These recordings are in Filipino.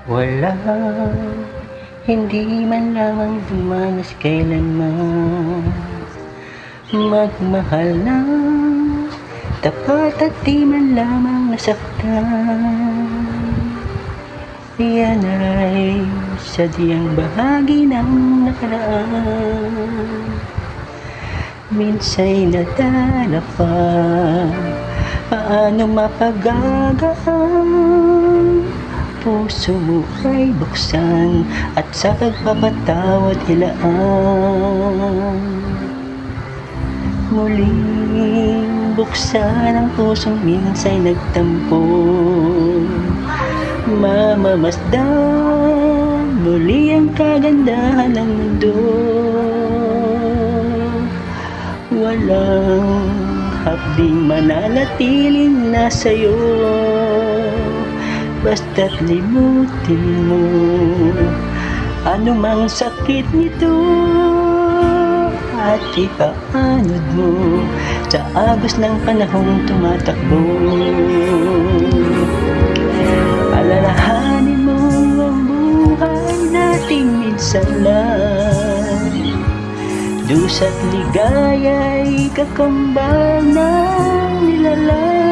Wala, hindi man lamang dumanas kailanman magmahal na tapat at di man lamang nasaktan. Yan ay sadyang bahagi ng nakaraan. Minsa'y nadala pa, paano mapagagaan? Puso mo ay buksan at sa pagpapatawad ilaan. Muling buksan ang pusong minsa'y nagtampo, mamamasdan muli ang kagandahan ng mundo. Walang hapding mananatiling nasa'yo, basta't limutin mo anumang sakit nito at ipaanod mo sa agos ng panahong tumatakbo. Alalahanin mo ang buhay nating minsan lang, dusa't ligaya'y kakambal ng nilalang.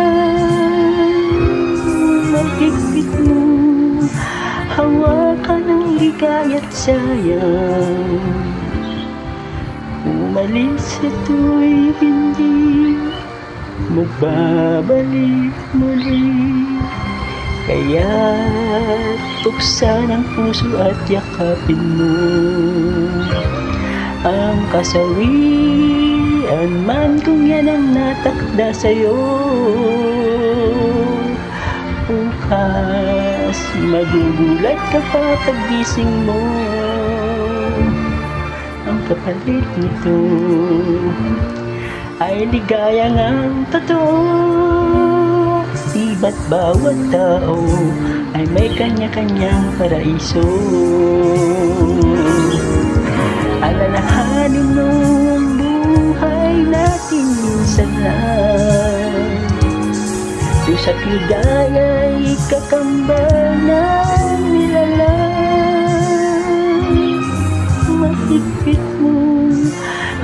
Mahigpit mo, hawakan ang ligaya't sayang. Umalis ito'y hindi magbabalik muli. Kaya't buksan ang puso at yakapin mo ang kasawian man kung yan ang natakda sa'yo. Bukas magugulat ka pa paggising mo, ang kapalit nito ay ligaya ngang totoo. Di ba't bawat tao ay may kanya-kanyang paraiso? Alalahanin mo ang buhay natin minsan lang, dusa't ligaya'y kakambal ng nilalang. Mahigpit mo,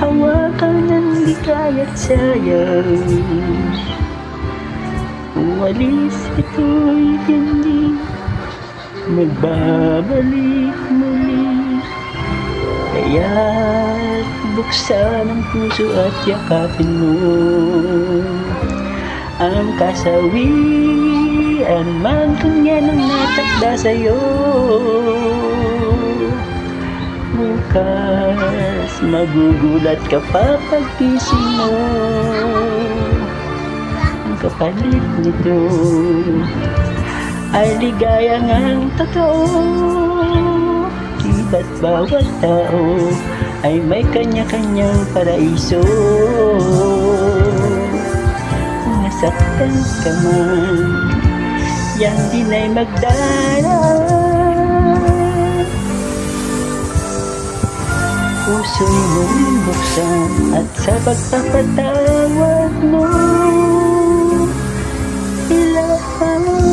hawakan ang ligaya't sayang. Umalis ito'y hindi magbabalik muli. Kaya't buksan ang puso at yakapin mo ang kasawian man kung yan ang natakda sa'yo. Bukas magugulat ka pa paggising mo, ang kapalit nito ay ligaya ngang totoo. Di ba't bawat tao ay may kanya-kanyang paraiso? Nasaktan ka man, yan din ay magdaraan. Puso'y mong buksan at sa pagpapatawad mo ilaan.